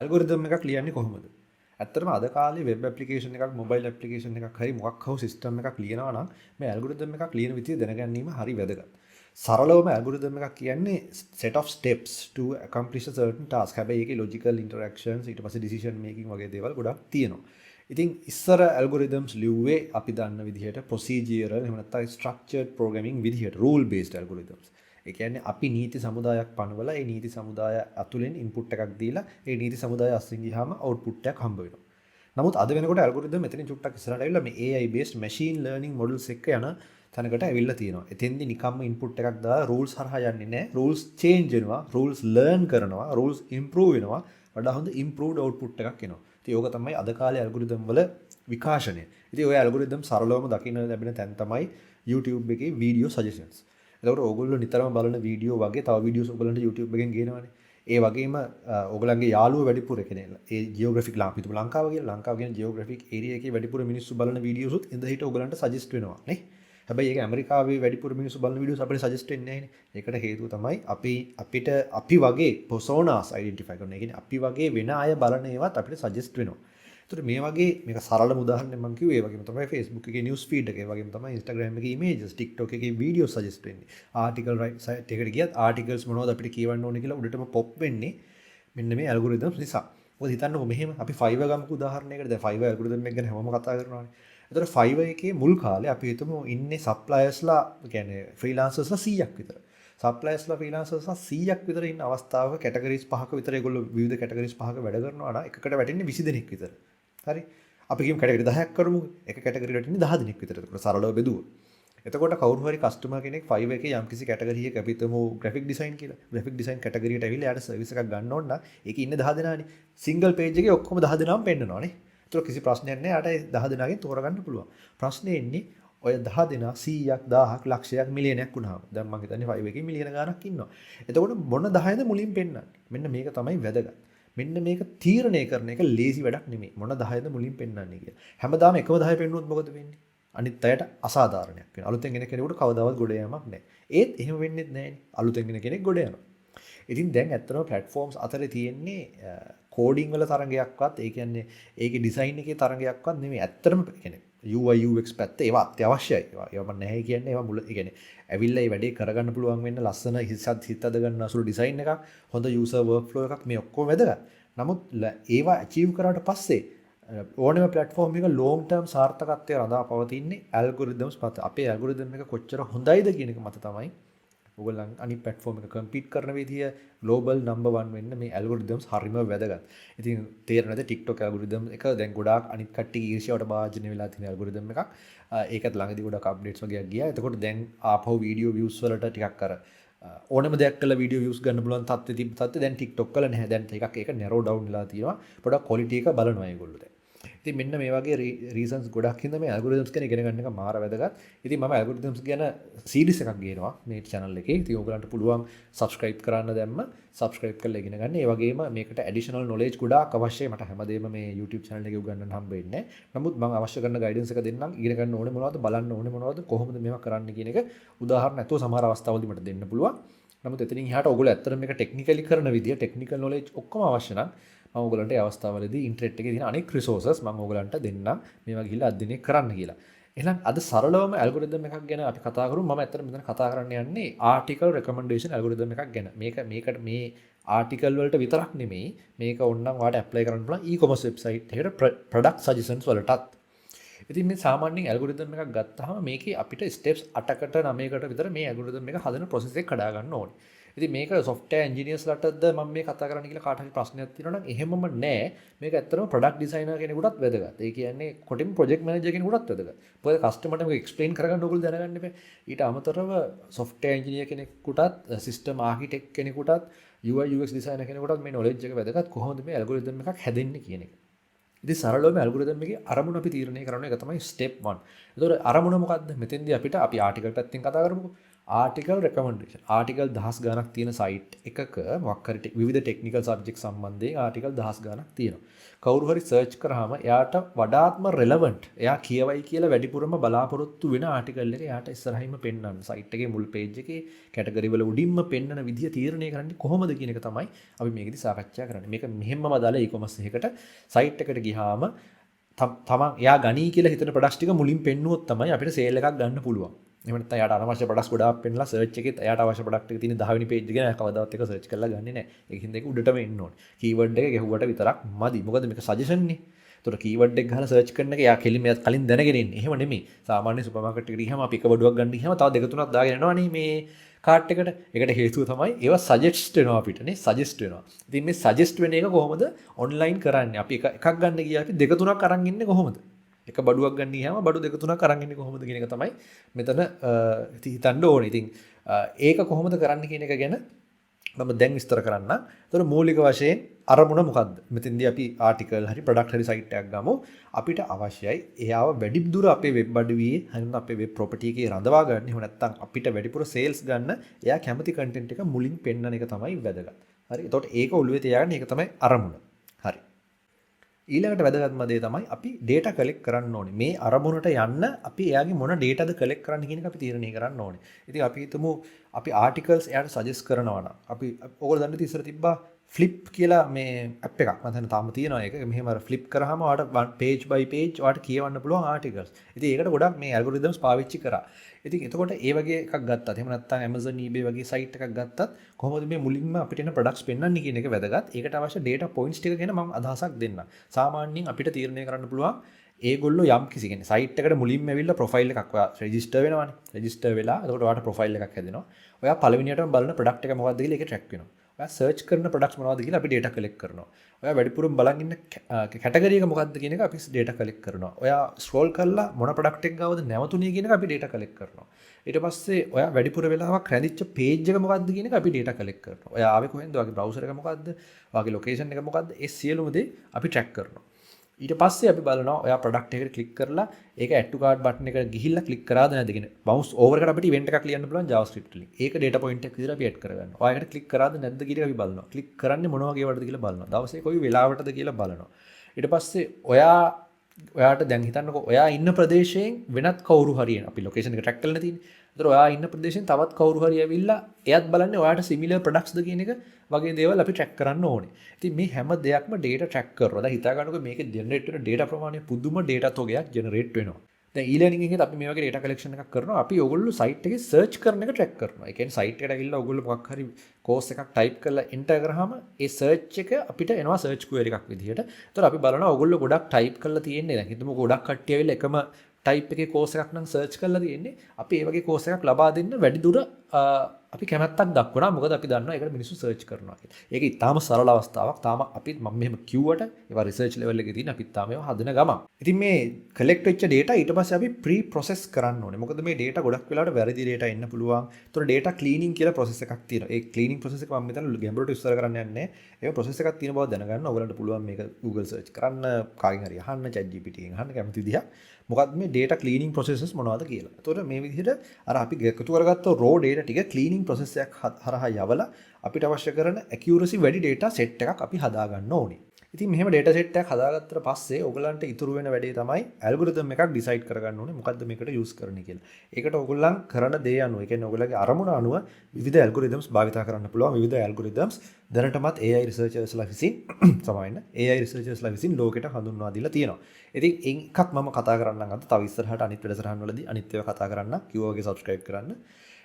Algorithm එකක් ලියන්නේ කොහොමද? ඇත්තටම අද කාලේ වෙබ් ඇප්ලිකේෂන් එකක්, මොබයිල් ඇප්ලිකේෂන් එකක් හරි මොකක් හෝ සිස්ටම් එකක් ලියනවා නම් මේ ඇල්ගොරිතම් එකක් ලියන විදිය දැනගැනීම හරි වැදගත්. සරලවම ඇල්ගොරිතම් එකක් කියන්නේ set of steps to accomplish a certain task. හැබැයි ඒකේ logical interactions ඊට පස්සේ decision making වගේ දේවල් ගොඩක් තියෙනවා. ඉතින් ඉස්සර ඇල්ගොරිතම්ස් ලිව්වේ අපි දන්න විදිහට procedural එහෙම නැත්නම් structured programming විදිහට rule based algorithms. ඒ කියන්නේ අපි නීති සමුදායක් පනවලා ඒ නීති සමුදාය ඇතුලෙන් ඉන්පුට් එකක් දීලා ඒ නීති සමුදාය අස්සෙන් ගියාම අවුට්පුට් එකක් හම්බ වෙනවා. නමුත් අද වෙනකොට ඇල්ගොරිතම් මෙතනින් චුට්ටක් ඉස්සරහට ඇවිල්ලා මේ AI based machine learning models එක්ක යන තැනකට ඇවිල්ලා තියෙනවා. එතෙන්දී නිකම්ම ඉන්පුට් එකක් දාලා rules හරහා යන්නේ නැහැ. rules change වෙනවා, rules learn කරනවා, rules improve වෙනවා. වඩා හොඳ improved output එකක් එනවා. ඉතින් ඕක තමයි අද කාලේ ඇල්ගොරිතම් වල විකාශනය. ඉතින් ඔය ඇල්ගොරිතම් සරලවම දකින්න ලැබෙන තැන තමයි YouTube එකේ video suggestions. එතකොට ඕගොල්ලෝ නිතරම බලන වීඩියෝ වගේ තව වීඩියෝස් ඔයගොල්ලන්ට YouTube එකෙන් ගේනවනේ. ඒ වගේම ඔයගොල්ලන්ගේ යාළුවෝ වැඩිපුර කියන්නේ ඒ ජියෝග්‍රැෆික් ලංකාව කියලා ලංකාව කියන ජියෝග්‍රැෆික් ඒරියා එකේ වැඩිපුර මිනිස්සු බලන වීඩියෝස් උත් ඉඳ හිට ඔයගොල්ලන්ට සජෙස්ට් වෙනවා නේ. හැබැයි ඒක ඇමරිකාවේ වැඩිපුර මිනිස්සු බලන වීඩියෝස් අපිට සජෙස්ට් වෙන්නේ නැහැ නේ. ඒකට හේතුව තමයි අපි වගේ personas identify කරන. ඒ කියන්නේ අපි වගේ වෙන අය බලන ඒවාත් අපිට සජෙස්ට් වෙනවා. ඒතර මේ වගේ මේක සරලම උදාහරණයක් මම කිව්වේ ඒ වගේම තමයි Facebook එකේ news feed එකේ වගේම තමයි Instagram එකේ images TikTok එකේ videos suggest වෙන්නේ article right site එකට ගියත් articles මොනවද අපිට කියවන්න ඕනේ කියලා උඩටම pop වෙන්නේ මෙන්න මේ algorithms නිසා. මොකද හිතන්නකෝ මෙහෙම අපි Fiverr ගමුකෝ උදාහරණයකට. දැන් Fiverr algorithm එක ගැන හැමෝම කතා කරනවානේ. ඒතර Fiverr එකේ මුල් කාලේ අපි හිතමු ඉන්නේ suppliersලා කියන්නේ freelancersලා 100ක් විතර. suppliersලා freelancersලා 100ක් විතර ඉන්න අවස්ථාවක categories පහක විතර ඒගොල්ලෝ විවිධ categories පහක වැඩ කරනවා නම් එකකට වැටෙන්නේ 20 දෙනෙක් විතර. හරි අපි කියමු කැටගරි 10ක් කරමු එක කැටගරි වලට ඉන්නේ 10 දෙනෙක් විතර. ඒක සරලව බෙදුවා. එතකොට කවුරු හරි කස්ටමර් කෙනෙක් Fiverr එකේ යම්කිසි කැටගරි එකක අපි හිතමු graphic design කියලා. graphic design කැටගරියට ඇවිල්ලා යාට සර්විස් එකක් ගන්න ඕන නම් ඒකේ ඉන්නේ 10 දෙනානේ. single page එකේ ඔක්කොම 10 දෙනාම පෙන්නනවා නේ. ඒතකොට කිසි ප්‍රශ්නයක් නැහැ. යාට 10 දෙනාගෙන් තෝරගන්න පුළුවන්. ප්‍රශ්නේ එන්නේ ඔය 10 දෙනා 100ක් 1000ක් ලක්ෂයක් මිලියනයක් වුණාම. දැන් මම හිතන්නේ Fiverr එකේ මිලියන ගාණක් ඉන්නවා. එතකොට මොන 10ද මුලින් පෙන්නන්නේ? මෙන්න මේක තමයි වැදගත්. මෙන්න මේක තීරණය කරන එක ලේසි වැඩක් නෙමෙයි. මොන 10ද මුලින් පෙන්වන්නේ කියලා. හැමදාම එකම 10 පෙන්නුවොත් මොකද වෙන්නේ? අනිත් අයට අසාධාරණයක් වෙනවා. අලුතෙන් එන කෙනෙකුට කවදාවත් ගොඩ යාමක් නැහැ. ඒත් එහෙම වෙන්නේ නැහැනේ. අලුතෙන් එන කෙනෙක් ගොඩ යනවා. ඉතින් දැන් ඇත්තටම platforms අතරේ තියෙන්නේ කෝඩින් වල තරංගයක්වත් ඒ කියන්නේ ඒකේ ඩිසයින් එකේ තරංගයක්වත් නෙමෙයි. ඇත්තටම කියන්නේ UI UX පැත්ත ඒවා අත්‍යවශ්‍යයි. ඒවා මම නැහැ කියන්නේ ඒවා මුල ඒ කියන්නේ ඇවිල්ලා මේ වැඩේ කරගන්න පුළුවන් වෙන්න ලස්සන හිත අද ගන්න අසුළු ඩිසයින් එකක් හොඳ user workflow එකක් මේ ඔක්කොම වැදගත්. නමුත් ඒවා achieve කරාට පස්සේ ඕනෑම platform එක long term සාර්ථකත්වය රඳා පවතින්නේ algorithms මත. අපේ algorithm එක කොච්චර හොඳයිද කියන එක මත තමයි ඔයගොල්ලන් අනිත් platform එක compete කරන විදිය global number 1 වෙන්න මේ algorithms හරිම වැදගත්. ඉතින් තේරෙනවද TikTok algorithm එක දැන් ගොඩාක් අනිත් කට්ටිය ඊර්ෂ්‍යාවට භාජනය වෙලා තියෙන algorithm එකක්. ඒකත් ළඟදී ගොඩක් updates වගේ ගියා. එතකොට දැන් ආපහු video views වලට ටිකක් අර ඕනම දෙයක් කළා video views ගන්න පුළුවන් තත්ත්වෙ තිබ්බ තත්ත්වෙ දැන් TikTok වල නැහැ. දැන් ටිකක් ඒක narrow down වෙලා තියෙනවා. පොඩක් quality එක බලනවා ඒගොල්ලෝ දැන්. ඉතින් මෙන්න මේ වගේ reasons ගොඩක් හින්දා මේ algorithms ගැන ඉගෙන ගන්න එක මාර වැදගත්. ඉතින් මම algorithms ගැන series එකක් ගේනවා මේ channel එකේ. ඉතින් ඔයගලන්ට පුළුවන් subscribe කරන්න දැම්ම subscribe කරලා ඉගෙන ගන්න. ඒ වගේම මේකට additional knowledge ගොඩාක් අවශ්‍යයි. මට හැමදේම මේ YouTube channel එකේ උගන්වන්න හම්බ වෙන්නේ නැහැ. නමුත් මම අවශ්‍ය කරන guidance එක දෙන්නම්. ඉගෙන ගන්න ඕනේ මොනවද, බලන්න ඕනේ මොනවද, කොහොමද මේවා කරන්න කියන එක උදාහරණ නැතුව සමහර අවස්ථාවලදී මට දෙන්න පුළුවන්. නමුත් එතනින් එහාට ඔයගොල්ලෝ ඇත්තට මේක technically කරන විදිය, technical knowledge ඔක්කොම අවශ්‍ය නම් මම ඔයගලන්ට ඒ අවස්ථාවවලදී ඉන්ටර්නෙට් එකේ තියෙන අනෙක් resources මම ඔයගලන්ට දෙන්නම් මේවා ගිහිල්ලා අධ්‍යයනය කරන්න කියලා. එහෙනම් අද සරලවම algorithm එකක් ගැන අපි කතා කරමු. මම ඇත්තට මෙතන කතා කරන්න යන්නේ article recommendation algorithm එකක් ගැන. මේකට මේ article වලට විතරක් නෙමෙයි මේක ඕනනම් ඔයාලට apply කරන්න පුළුවන් e-commerce website එකට product suggestions වලටත්. ඉතින් මේ සාමාන්‍යයෙන් algorithm එකක් ගත්තාම මේකේ අපිට steps 8කට 9කට විතර මේ algorithm එක හදන process එක කඩා ගන්න ඕනේ. ඉතින් මේක software engineers ලටද මම මේ කතා කරන්න කියලා කාට හරි ප්‍රශ්නයක් තියෙනවා නම් එහෙමම නෑ. මේක ඇත්තටම product designer කෙනෙකුටත් වැදගත්. ඒ කියන්නේ කොටින් project manager කෙනෙකුටත් වැදගත්. මොකද customer ට මේක explain කරගන්න ඕගොල්ලෝ දැනගන්න එපා. ඊට අමතරව software engineer කෙනෙකුටත් system architect කෙනෙකුටත් UI UX designer කෙනෙකුටත් මේ knowledge එක වැදගත්. කොහොමද මේ algorithm එකක් හැදෙන්නේ කියන එක. ඉතින් සරලවම ඇල්ගොරිතම් එකේ අරමුණ අපි තීරණය කරන එක තමයි step 1. ඒතකොට අරමුණ මොකද්ද? මෙතෙන්දී අපි ආටිකල් පැත්තෙන් කතා කරමුකෝ. ආටිකල් රෙකමෙන්ඩේෂන්. ආටිකල් 1000 ගණක් තියෙන සයිට් එකක මොකක් හරි විවිධ ටෙක්නිකල් සබ්ජෙක්ට් සම්බන්ධයෙන් ආටිකල් 1000 ගණක් තියෙනවා. කවුරු හරි සර්ච් කරාම එයාට වඩාත්ම රෙලෙවන්ට් එයා කියවයි කියලා වැඩිපුරම බලාපොරොත්තු වෙන ආටිකල් එක එයාට ඉස්සරහින්ම පෙන්වන්න. සයිට් එකේ මුල් පේජ් එකේ කැටගරි වල උඩින්ම පෙන්වන විදිය තීරණය කරන්නේ කොහොමද කියන එක තමයි අපි මේකෙදි සාකච්ඡා කරන්නේ. මේක මෙහෙම්ම දාලා e-commerce එකකට සයිට් එකට ගියාම තමන් එයා ගණී කියලා හිතන ප්‍රොඩක්ට්ස් ටික මුලින් පෙන්නුවොත් තමයි අපිට සේල් එකක් ගන්න පුළුවන්. එහෙම නැත්නම් එයාට අනවශ්‍ය ප්‍රොඩක්ට්ස් ගොඩාක් පෙන්නලා සර්ච් එකෙත් එයාට අවශ්‍ය ප්‍රොඩක්ට් එක තියෙන 10 වෙනි පේජ් එක ගැන කවදාවත් එක සර්ච් කරලා ගන්නෙ නැහැ. ඒකින්ද ඒක උඩටම එන්න ඕනේ. කීවර්ඩ් එක ගැහුවට විතරක් මදි. මොකද මේක සජෙෂන් නේ. ඒතකොට කීවර්ඩ් එක ගහලා සර්ච් කරන එක එයා කෙලින්ම කලින් දැනගෙන ඉන්නේ. එහෙම නෙමෙයි. සාමාන්‍ය සුපර් මාකට් එකට ගියාම අපි එක බඩුවක් ගන්න ගියාම තව දෙක තුනක් දාගෙන යනවනේ මේ කාට් එකට. ඒකට හේතුව තමයි ඒවා සජෙස්ට් වෙනවා අපිට නේ. සජෙස්ට් වෙනවා. ඉතින් මේ සජෙස්ට් වෙන එක කොහොමද ඔන්ලයින් කරන්නේ? අපි එකක් ගන්න ගියා අපි දෙක තුනක් අරන් ඉන්නේ කොහොමද? එක බඩුවක් ගන්න ගියාම බඩු දෙක තුනක් අරන් ඉන්නේ කොහොමද කියන එක තමයි මෙතන හිතන්න ඕනේ. ඉතින් ඒක කොහොමද කරන්න කියන එක ගැන මම දැන් විස්තර කරන්න. ඒතර මූලික වශයෙන් අරමුණ මොකද්ද? මෙතෙන්දී අපි ආටිකල් හරි ප්‍රොඩක්ට් හරි සයිට් එකක් ගමු. අපිට අවශ්‍යයි එයාව වැඩි දුර අපේ වෙබ් අඩවියේ හරිනම් අපේ වෙබ් ප්‍රොපර්ටි එකේ රඳවා ගන්න. එහෙම නැත්නම් අපිට වැඩිපුර සේල්ස් ගන්න එයා කැමති කන්ටෙන්ට් එක මුලින් පෙන්වන එක තමයි වැදගත්. හරි. එතකොට ඒක ඔළුවේ තියාගන්න ඒක තමයි අරමුණ. හරි. ඊළඟට වැදගත්ම දේ තමයි අපි data collect කරන්න ඕනේ. මේ අරමුණට යන්න අපි එයාගේ මොන dataද collect කරන්න කියන එක අපි තීරණය කරන්න ඕනේ. ඉතින් අපි හිතමු අපි articles එයාට suggest කරනවා නම් අපි ඕගොල්ලෝ දන්නේ ඉස්සර තිබ්බා flip කියලා මේ app එකක්. මම හිතන්නේ තාම තියෙනවා ඒක. මෙහෙම අර flip කරාම ඔයාලට page by page ඔයාලට කියවන්න පුළුවන් articles. ඉතින් ඒකට ගොඩක් මේ algorithms පාවිච්චි කරා. ඉතින් එතකොට ඒ වගේ එකක් ගත්තත් එහෙම නැත්නම් Amazon eBay වගේ site එකක් ගත්තත් කොහොමද මේ මුලින්ම අපිට එන products පෙන්වන්නේ කියන එක වැදගත්. ඒකට අවශ්‍ය data points ටික ගැන මම අදහසක් දෙන්නම්. සාමාන්‍යයෙන් අපිට තීරණය කරන්න පුළුවන් ඒගොල්ලෝ යම් කිසි කෙනෙක් site එකට මුලින්ම ඇවිල්ලා profile එකක් ඔයා register වෙනවනේ. register වෙලා එතකොට ඔයාට profile එකක් හැදෙනවා. ඔයා පළවෙනියටම බලන product එක මොකක්ද කියලා ඒක track වෙනවා. ඔයා search කරන products මොනවද කියලා අපි data collect කරනවා. ඔයා වැඩිපුරම බලන් ඉන්න category එක මොකක්ද කියන එක අපි data collect කරනවා. ඔයා scroll කරලා මොන product එක ගාවද නැවතුනේ කියන එක අපි data collect කරනවා. ඊට පස්සේ ඔයා වැඩිපුර වෙලාවක් රැඳිච්ච page එක මොකක්ද කියන එක අපි data collect කරනවා. ඔයා ආවේ කොහෙන්ද? ඔයාගේ browser එක මොකක්ද? ඔයාගේ location එක මොකක්ද? ඒ සියලුම දේ අපි track කරනවා. ඊට පස්සේ අපි බලනවා ඔයා ප්‍රොඩක්ට් එකට ක්ලික් කරලා ඒක add to cart button එකට ගිහිල්ලා ක්ලික් කරාද නැද්ද කියන bounce over එකට අපිට event එකක් ලියන්න පුළුවන් JavaScript වලින්. ඒක data point එකක් විදිහට අපි add කරගන්නවා. ඔයා ඒකට ක්ලික් කරාද නැද්ද කියන එක අපි බලනවා. ක්ලික් කරන්නේ මොන වගේ වටද කියලා බලනවා. දවසේ කොයි වෙලාවටද කියලා බලනවා. ඊට පස්සේ ඔයාට දැන් හිතන්නකෝ ඔයා ඉන්න ප්‍රදේශයෙන් වෙනත් කවුරු හරි අපි location එක track කරලා තියෙන්නේ. ඒතර ඔයා ඉන්න ප්‍රදේශයෙන් තවත් කවුරු හරි ඇවිල්ලා එයත් බලන්නේ ඔයාට similar products ද කියන එක වගේ දේවල් අපි track කරන්න ඕනේ. ඉතින් මේ හැම දෙයක්ම data track කරනවා. දැන් හිතා ගන්නකො මේකේ generate වෙන data ප්‍රමාණය පුදුම data තොගයක් generate වෙනවා. දැන් e-learning එකේත් අපි මේ වගේ data collection එකක් කරනවා. අපි ඕගොල්ලෝ site එකේ search කරන එක track කරනවා. ඒ කියන්නේ site එකට ඇවිල්ලා ඕගොල්ලෝ මොකක් හරි course එකක් type කරලා enter කරාම ඒ search එක අපිට එනවා search query එකක් විදිහට. ඒතර අපි බලනවා ඕගොල්ලෝ ගොඩක් type කරලා තියෙන්නේ. දැන් හිතමු ගොඩක් කට්ටිය ඇවිල්ලා එකම type එකේ course එකක් නම් search කරලා තියෙන්නේ. අපි ඒ වගේ course එකක් ලබා දෙන්න වැඩි දුර අපි කැමැත්තක් දක්වනවා. මොකද අපි දන්නවා ඒකට මිනිස්සු search කරනවා කියලා. ඒක ඉතාම සරල අවස්ථාවක්. තාම අපි මම මෙහෙම කිව්වට ඒවා research level එකේ තියෙන අපිත් තාම ඒවා හදන ගමන්. ඉතින් මේ collect වෙච්ච data ඊට පස්සේ අපි pre process කරන්න ඕනේ. මොකද මේ data ගොඩක් වෙලාවට වැරදි data එන්න පුළුවන්. ඒතකොට data cleaning කියලා process එකක් තියෙනවා. ඒ cleaning process එක මම මෙතන ගැඹුරට විස්තර කරන්න යන්නේ නැහැ. ඒක process එකක් තියෙන බව දැනගන්න ඔයගලන්ට පුළුවන් මේක Google search කරන්න, කාගෙන් හරි අහන්න, ChatGPT එකෙන් අහන්න කැමති විදිහක්. මොකක්ද මේ data cleaning processes මොනවද කියලා. එතකොට මේ විදිහට අර අපි එකතු කරගත්ත raw data ටික cleaning process එකක් හරහා යවලා අපිට අවශ්‍ය කරන accuracy වැඩි data set එකක් අපි හදා ගන්න ඕනේ. ඉතින් මෙහෙම data set එකක් හදාගත්තට පස්සේ ඔයගලන්ට ඉතුරු වෙන වැඩේ තමයි algorithm එකක් decide කරගන්න ඕනේ මොකද්ද මේකට use කරන්නේ කියලා. ඒකට ඔයගොල්ලන් කරන දේ අනුව, ඒ කියන්නේ ඔයගොල්ලන්ගේ අරමුණ අනුව විවිධ algorithms භාවිතා කරන්න පුළුවන්. විවිධ algorithms දැනටමත් AI researchersලා විසින් සමාවෙන්න AI researchersලා විසින් ලෝකෙට හඳුන්වා දීලා තියෙනවා. ඉතින් එකක් මම කතා කරන්නම් අද. තව ඉස්සරහට අනිත් වැඩසටහන් වලදී අනිත් ඒවා කතා කරන්න. කිව්වා වගේ subscribe කරන්න.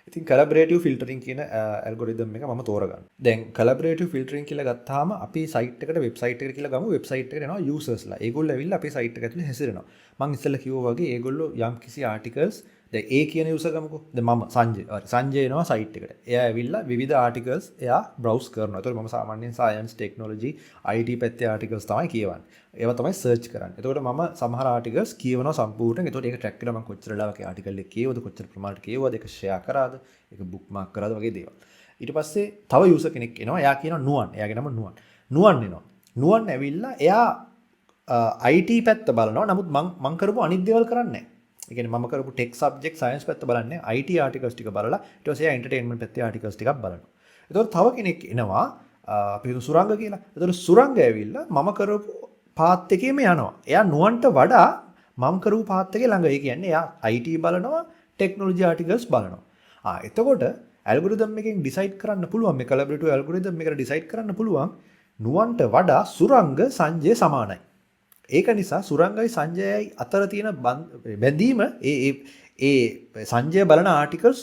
ඉතින් collaborative filtering කියන algorithm එක මම තෝරගන්න. දැන් collaborative filtering කියලා ගත්තාම අපි site එකට website එකට කියලා ගමු. website එකට එනවා usersලා. ඒගොල්ලෝ ඇවිල්ලා අපේ site එක ඇතුලේ හැසිරෙනවා. මම ඉස්සෙල්ලා කිව්වා වගේ ඒගොල්ලෝ යම් කිසි articles දැන් A කියන user ගමුකෝ. දැන් මම සංජය. හරි. සංජය එනවා site එකට. එයා ඇවිල්ලා විවිධ articles එයා browse කරනවා. ඒතකොට මම සාමාන්‍යයෙන් science, technology, IT පැත්තේ articles තමයි කියවන්නේ. ඒවා තමයි search කරන්නේ. එතකොට මම සමහර articles කියවනවා සම්පූර්ණයෙන්. එතකොට ඒක track කරලා මම කොච්චර වෙලාවක article එක කියවද, කොච්චර ප්‍රමාණයට කියවද, ඒක share කරාද, ඒක bookmark කරාද වගේ දේවල්. ඊට පස්සේ තව user කෙනෙක් එනවා. එයා කියනවා නුවන්. එයාගේ නම නුවන්. නුවන් එනවා. නුවන් ඇවිල්ලා එයා IT පැත්ත බලනවා. නමුත් මං කරපු අනිත් දේවල් කරන්නේ නැහැ. ඒ කියන්නේ මම කරපු ටෙක් සබ්ජෙක්ට් සයන්ස් පැත්ත බලන්නේ IT ආටිකල්ස් ටික බලලා ඊට පස්සේ එන්ටර්ටේන්මන්ට් පැත්තේ ආටිකල්ස් ටිකක් බලනවා. එතකොට තව කෙනෙක් එනවා අපි හිතමු සුරංග කියලා. එතකොට සුරංග ඇවිල්ලා මම කරපු පාත් එකේම යනවා. එයා නුවන්ට වඩා මම කරපු පාත් එකේ ළඟ. ඒ කියන්නේ එයා IT බලනවා, ටෙක්නොලොජි ආටිකල්ස් බලනවා. එතකොට ඇල්ගොරිතම් එකෙන් ඩිසයිඩ් කරන්න පුළුවන් මේ කොලැබොරේටිව් ඇල්ගොරිතම් එකට ඩිසයිඩ් කරන්න පුළුවන් නුවන්ට වඩා සුරංග සංජය සමානයි. ඒක නිසා සුරංගයි සංජයයි අතර තියෙන බැඳීම ඒ සංජය බලන ආටිකල්ස්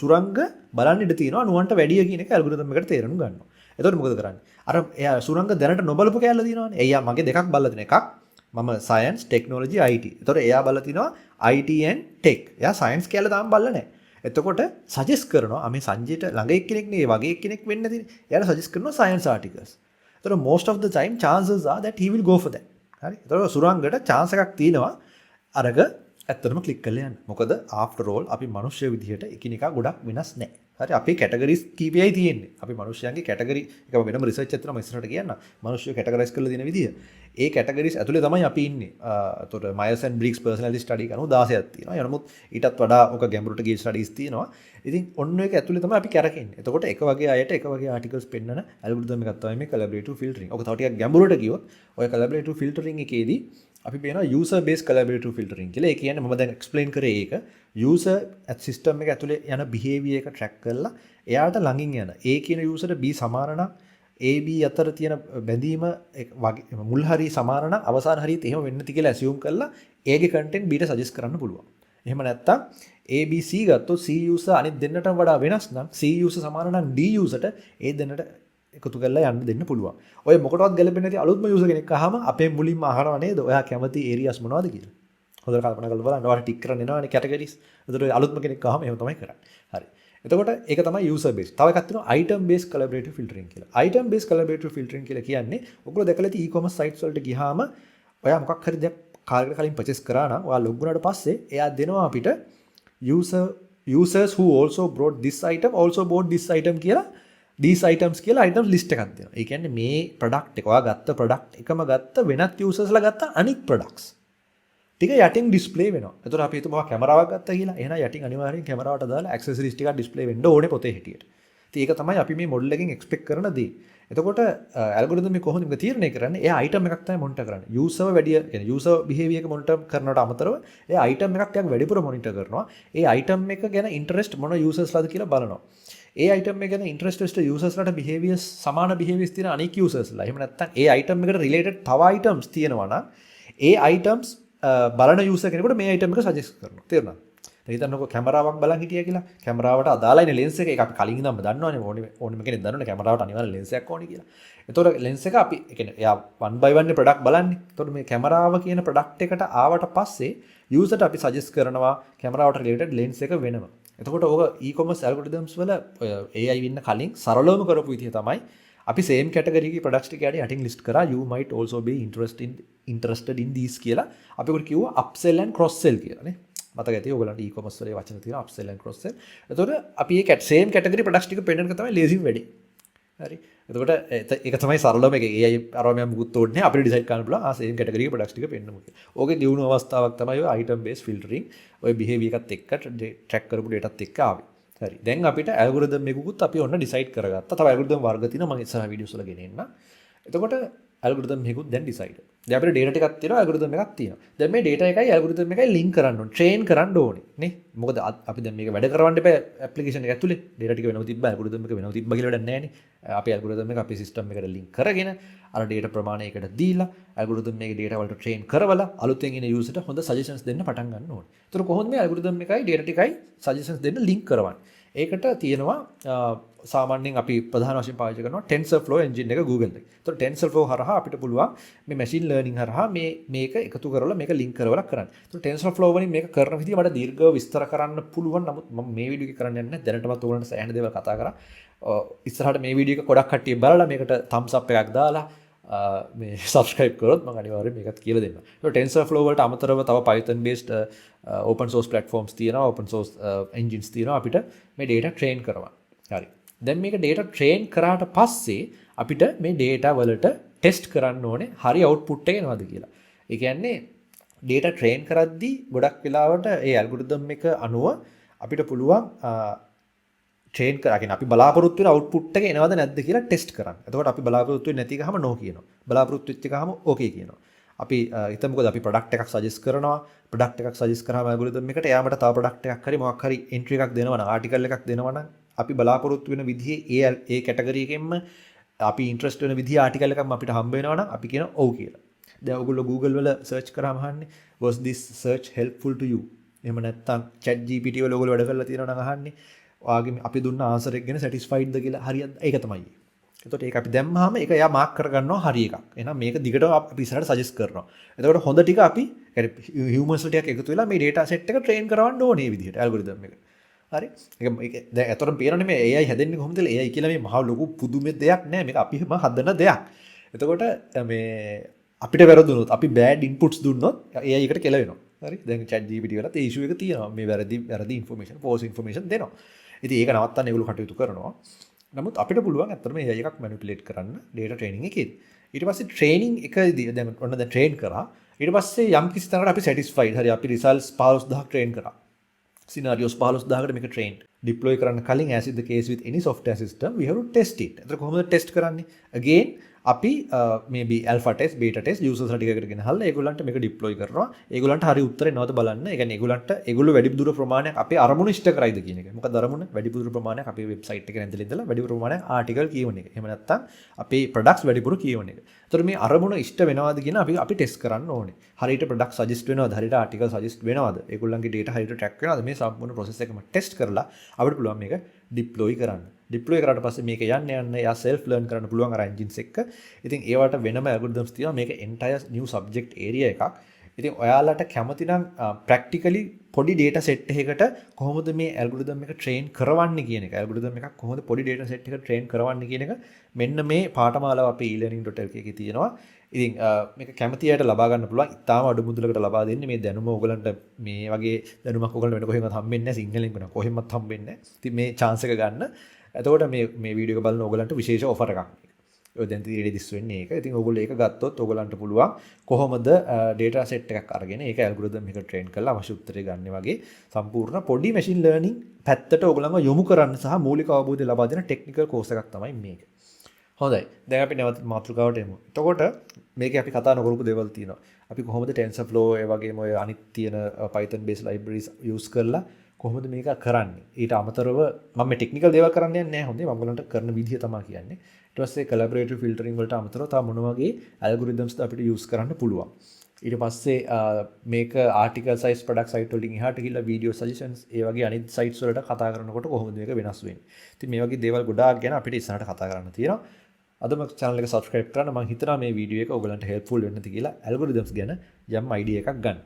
සුරංග බලන්න ඉඩ තියෙනවා නුවන්ට වැඩිය කියන එක ඇල්ගොරිතම් එකට තේරුම් ගන්නවා. එතකොට මොකද කරන්නේ? අර එයා සුරංග දැනට නොබලපු කැලල තියෙනවානේ. එයා මගේ දෙකක් බලලා තියෙන එකක් මම සයන්ස් ටෙක්නොලොජි IT. එතකොට එයා බලලා තිනවා IT and tech. එයා සයන්ස් කැලල තාම බලලා නැහැ. එතකොට සජෙස්ට් කරනවා මේ සංජයට ළඟ එක්කෙනෙක් නේ වගේ එක්කෙනෙක් වෙන්න තියෙන. එයාට සජෙස්ට් කරනවා සයන්ස් ආටිකල්ස්. එතකොට most of the time chances are that he will go for that. හරි. එතකොට සුරංගට chance එකක් තියෙනවා අරක ඇත්තටම ක්ලික් කරලා යන්න. මොකද after all අපි මිනිස්සු විදිහට එකිනෙකා ගොඩක් වෙනස් නැහැ. හරි අපි කැටගරිස් කීපයයි තියෙන්නේ. අපි මිනිස්යන්ගේ කැටගරි එක වෙනම රිසර්ච් එකක් තියෙනවා ඉස්සරහට කියන්න. මිනිස්සු කැටගරයිස් කරලා දෙන විදිය. ඒ කැටගරිස් ඇතුලේ තමයි අපි ඉන්නේ. එතකොට මයර්ස් ඇන්ඩ් බ්‍රිග්ස් පර්සනැලිටි ස්ටඩි කරනවා 16ක් තියෙනවා. යනමුත් ඊටත් වඩා ඔක ගැඹුරට ගිය ස්ටඩීස් තියෙනවා. ඉතින් ඔන්න ඔයක ඇතුලේ තමයි අපි කරකෙන්නේ. එතකොට එක වගේ අයට එක වගේ ආටිකල්ස් පෙන්නන ඇල්ගොරිතම් එකක් තමයි මේ කොලැබොරේටිව් ෆිල්ටරින්. ඔක තව ටිකක් ගැඹුරට ගියොත් ඔය කොලැබොරේටිව් ෆිල්ටරින් එකේදී අපි පේනවා user based collaborative filtering කියලා. ඒ කියන්නේ මම දැන් explain කරේ ඒක. user system එක ඇතුලේ යන behavior එක track කරලා එයාට ළඟින් යන. A කියන user B සමාන නම් A B අතර තියෙන බැඳීම මුල් හරිය සමාන නම් අවසාන හරියත් එහෙම වෙන්න ඇති කියලා assume කරලා A ගේ content B ට suggest කරන්න පුළුවන්. එහෙම නැත්නම් A B C ගත්තොත් C user අනිත් දෙන්නට වඩා වෙනස් නම් C user සමාන නම් D user ට ඒ දෙන්නට එකතු කරලා යන්න දෙන්න පුළුවන්. ඔය මොකටවත් ගැලපෙන්නේ නැති අලුත්ම යූසර් කෙනෙක් අහම අපේ මුලින්ම අහනවා නේද? ඔයා කැමති ඒරියාස් මොනවද කියලා. හොඳට කල්පනා කරලා බලන්න. ඔයාලා ටික් කරන් එනවානේ කැටගරිස්. ඒතර අලුත්ම කෙනෙක් අහම එහෙම තමයි කරන්නේ. හරි. එතකොට ඒක තමයි යූසර් බේස්. තව එකක් තියෙනවා item based collaborative filtering කියලා. item based collaborative filtering කියලා කියන්නේ ඔයගොල්ලෝ දැකලා තියෙන e-commerce sites වලට ගියාම ඔයා මොකක් හරි දෙයක් කාලයකට කලින් purchase කරා නම් ඔයා log වුණාට පස්සේ එයා දෙනවා අපිට users who also brought this item also bought this item කියලා these items කියලා items list එකක් දෙනවා. ඒ කියන්නේ මේ product එක ඔයා ගත්ත product එකම ගත්ත වෙනත් usersලා ගත්ත අනික් products ටික යටින් display වෙනවා. එතකොට අපි හිතමු ඔයා කැමරාවක් ගත්තා කියලා. එහෙනම් යටින් අනිවාර්යෙන් කැමරාවට දාලා accessories ටිකක් display වෙන්න ඕනේ පොතේ හැටියට. ඉතින් ඒක තමයි අපි මේ model එකෙන් expect කරන දේ. එතකොට algorithm එක කොහොමද මේක තීරණය කරන්නේ? එයා item එකක් තමයි monitor කරන්නේ. user වැඩි කියන්නේ user behavior එක monitor කරනවට අමතරව එයා item එකක් ටිකක් වැඩිපුර monitor කරනවා. ඒ item එක ගැන interest මොන usersලාද කියලා බලනවා. ඒ item එක ගැන interest usersලාට behaviors සමාන behaviors තියෙන අනෙක් usersලා. එහෙම නැත්නම් ඒ item එකට related තව items තියෙනවා නම් ඒ items බලන user කෙනෙකුට මේ item එක suggest කරනවා. තේරුණාද? දැන් හිතන්නකෝ කැමරාවක් බලන් හිටියා කියලා. කැමරාවට අදාළයිනේ lens එක. ඒක අපි කලින් ඉඳන්ම දන්නවනේ ඕනෙම කෙනෙක් දන්නවනේ කැමරාවට අනිවාර්යෙන් lens එකක් ඕනේ කියලා. එතකොට lens එක අපි ඒ කියන්නේ එයා one by one product බලන්නේ. එතකොට මේ කැමරාව කියන product එකට ආවට පස්සේ user ට අපි suggest කරනවා කැමරාවට related lens එක වෙනම. එතකොට ඕක e-commerce algorithms වල AI වෙන්න කලින් සරලවම කරපු විදිහ තමයි අපි same category එකේ products ටික යටින් list කරා you might also be interested in these කියලා අපි උකට කිව්වා upsell and cross sell කියලා නේ. මතක ඇති ඔයගලන්ට e-commerce වල වචන තියෙනවා upsell and cross sell. එතකොට අපි මේ same category products ටික පෙන්නන එක තමයි lazy වැඩි. හරි. එතකොට ඒක තමයි සරලවම එක AI අරම මුකුත් තෝරන්නේ අපිට decide කරන්න පුළුවන් same category එකේ products ටික පෙන්නමු කියලා. ඕකේ දියුණු අවස්ථාවක් තමයි ඔය item based filtering ඔය behavior එකත් එක්ක track කරපු data එකත් එක්ක ආවේ. හරි. දැන් අපිට algorithm එකකුත් අපි ඔන්න decide කරගත්තා. තව algorithm වර්ග තියෙනවා මම ඉස්සරහ videos වල ගෙනෙන්න. එතකොට algorithm එකකුත් දැන් decide. දැන් අපිට data ටිකක් තියෙනවා algorithm එකක් තියෙනවා. දැන් මේ data එකයි algorithm එකයි link කරන්න ඕනේ. train කරන්න ඕනේ නේ. මොකද අපි දැන් මේක වැඩ කරවන්න එපා application එක ඇතුලේ. data ටික වෙනව තිබ්බා algorithm එක වෙනව තිබ්බා කියලා වැඩක් නැහැ නේ. අපි algorithm එක අපේ system එකට link කරගෙන අර data ප්‍රමාණයකට දීලා algorithm එකේ data වලට train කරවලා අලුතෙන් එන user ට හොඳ suggestions දෙන්න පටන් ගන්න ඕනේ. ඒතර කොහොමද මේ algorithm එකයි data ටිකයි suggestions දෙන්න link කරවන්නේ? ඒකට තියෙනවා සාමාන්‍යයෙන් අපි ප්‍රධාන වශයෙන් පාවිච්චි කරනවා TensorFlow engine එක Google එකේ. ඒතකොට TensorFlow හරහා අපිට පුළුවන් මේ machine learning හරහා මේක එකතු කරලා මේක link කරවලා කරන්න. ඒතකොට TensorFlow වලින් මේක කරන විදිහ මට දීර්ඝව විස්තර කරන්න පුළුවන්. නමුත් මම මේ වීඩියෝ එක කරන්න යන්නේ නැහැ. දැනටමත් ඕගොල්ලන්ට සෑහෙන දේවල් කතා කරා. ඉස්සරහට මේ වීඩියෝ එක ගොඩක් කට්ටිය බලලා මේකට thumbs up එකක් දාලා මේ subscribe කරොත් මම අනිවාර්යෙන් මේකත් කියලා දෙන්නම්. ඒක TensorFlow වලට අමතරව තව Python based open source platforms තියෙනවා, open source engines තියෙනවා අපිට මේ data train කරවන්න. හරි. දැන් මේක data train කරාට පස්සේ අපිට මේ data වලට test කරන්න ඕනේ හරි output එක එනවද කියලා. ඒ කියන්නේ data train කරද්දී ගොඩක් වෙලාවට ඒ algorithm එක අනුව අපිට පුළුවන් train කරගෙන අපි බලාපොරොත්තු වෙන output එක එනවද නැද්ද කියලා test කරන්න. එතකොට අපි බලාපොරොත්තු වෙන්නේ නැති ගහම no කියනවා. බලාපොරොත්තු වෙච්ච ගහම okay කියනවා. අපි හිතමුකෝ අපි product එකක් suggest කරනවා. product එකක් suggest කරාම algorithm එකට එයාමට තව product එකක් හරි මොකක් හරි entry එකක් දෙනවා නම් article එකක් දෙනවා නම් අපි බලාපොරොත්තු වෙන විදිහේ ඒ category එකෙන්ම අපි interest වෙන විදිහේ article එකක් අපිට හම්බ වෙනවා නම් අපි කියනවා ඔව් කියලා. දැන් ඔයගොල්ලෝ Google වල search කරාම අහන්නේ was this search helpful to you? එහෙම නැත්නම් chat GPT වල ඔයගොල්ලෝ වැඩ කරලා තියෙනවා නම් අහන්නේ ඔයාගේ අපි දුන්න ආන්සර් එක ගැන satisfied ද කියලා හරියද? ඒක තමයි. එතකොට ඒක අපි දැම්මහම ඒක එයා මාක් කරගන්නවා හරි එකක්. එහෙනම් මේක දිගටම අපි ඉස්සරහට සජෙස්ට් කරනවා. එතකොට හොඳ ටික අපි humans ටිකක් එකතු වෙලා මේ data set එක train කරවන්න ඕනේ මේ විදිහට algorithm එක. හරි? ඒක දැන් අතරම පේනවනේ මේ AI හැදෙන්නේ කොහොමද කියලා. AI කියලා මේ මහා ලොකු පුදුමේ දෙයක් නෑ. මේක අපිම හදන දෙයක්. එතකොට මේ අපිට වැරදුනොත් අපි bad inputs දුන්නොත් AI එකට කෙල වෙනවා. හරි? දැන් chat GPT වලත් ඒ issue එක තියෙනවා. මේ වැරදි information, false information දෙනවා. ඉතින් ඒක නවත්තන්න ඒගොල්ලෝ කටයුතු කරනවා. නමුත් අපිට පුළුවන් ඇත්තටම AI එකක් manipulate කරන්න data training එකේදී. ඊට පස්සේ training එකදී දැන් ඔන්න දැන් train කරා. ඊට පස්සේ යම් කිසි තැනකට අපි satisfied. හරි අපි results 15000ක් train කරා. scenarios 15000කට මේක train deploy කරන්න කලින් as is the case with any software system we have to test it. එතකොට කොහොමද test කරන්නේ? again අපි maybe alpha test beta test users ටිකකට ගෙනහල්ලා ඒගොල්ලන්ට මේක deploy කරනවා. ඒගොල්ලන්ට හරි උත්තරේ නැවත බලන්න. ඒ කියන්නේ ඒගොල්ලෝ වැඩිපුර ප්‍රමාණයක් අපේ අරමුණ ඉෂ්ට කරයිද කියන එක. මොකද අරමුණ වැඩිපුර ප්‍රමාණයක් අපේ website එකේ ඉඳලා වැඩිපුර ප්‍රමාණයක් article කියවන එක. එහෙම නැත්නම් අපේ products වැඩිපුර කියවන එක. එතකොට මේ අරමුණ ඉෂ්ට වෙනවද කියන අපි test කරන්න ඕනේ. හරියට product suggest වෙනවද? හරියට article suggest වෙනවද? ඒගොල්ලන්ගේ data හරියට track වෙනවද? මේ සම්පූර්ණ process එකම test කරලා අපිට පුළුවන් මේක deploy කරන්න. deploy කරාට පස්සේ මේක යන්න එයා self learn කරන්න පුළුවන් අර engines එක්ක. ඉතින් ඒවට වෙනම algorithms තියෙනවා. මේක entire new subject area එකක්. ඉතින් ඔයාලට කැමති නම් practically පොඩි data set එකකට කොහොමද මේ algorithm එක train කරවන්නේ කියන එක. algorithm එකක් කොහොමද පොඩි data set එකකට train කරවන්නේ කියන එක මෙන්න මේ පාඨමාලාව අපේ e-learning.lk එකේ තියෙනවා. ඉතින් මේක කැමති අයට ලබා ගන්න පුළුවන්. ඉතාලම අඩු මුදලකට ලබා දෙන්නේ මේ දැනුම ඔයගලන්ට මේ වගේ දැනුමක් ඔයගලන්ට වෙන කොහෙවත් හම්බෙන්නේ නැහැ. සිංහලෙන් වෙන කොහෙවත් හම්බෙන්නේ නැහැ. ඉතින් මේ chance එක ගන්න. එතකොට මේ වීඩියෝ එක බලන ඔයගලන්ට විශේෂ ඔෆර් එකක්. ඔය දැන් තියෙන්නේ දිස් වෙන්නේ ඒක. ඉතින් ඔයගොල්ලෝ ඒක ගත්තොත් ඔයගලන්ට පුළුවන් කොහොමද data set එකක් අරගෙන ඒක algorithm එක train කරලා අවශ්‍ය උත්තරේ ගන්න වගේ සම්පූර්ණ පොඩි machine learning පැත්තට ඔයගලන්ව යොමු කරන්න සහ මූලික අවබෝධය ලබා දෙන technical course එකක් තමයි මේක. හොඳයි. දැන් අපි නැවත මාතෘකාවට එමු. එතකොට මේකේ අපි කතා නොකරපු දේවල් තියෙනවා. අපි කොහොමද TensorFlow ඒ වගේම ඔය අනිත් තියෙන Python based libraries use කරලා කොහොමද මේක කරන්නේ? ඊට අමතරව මම මේ ටෙක්නිකල් දේවල් කරන්න යන්නේ නැහැ. හොඳේ මම ඔයගලන්ට කරන විදිය තමයි කියන්නේ. ඊට පස්සේ collaborative filtering වලට අමතරව තව මොන වගේ algorithms ද අපිට use කරන්න පුළුවන්. ඊට පස්සේ මේක article size product site වලින් එහාට ගිහිල්ලා video suggestions ඒ වගේ අනිත් sites වලට කතා කරනකොට කොහොමද මේක වෙනස් වෙන්නේ. ඉතින් මේ වගේ දේවල් ගොඩාක් ගැන අපිට ඉස්සරහට කතා කරන්න තියෙනවා. අදම channel එක subscribe කරන්න මම හිතනවා මේ වීඩියෝ එක ඔයගලන්ට helpful වෙන්නද කියලා algorithms ගැන යම් idea එකක් ගන්න.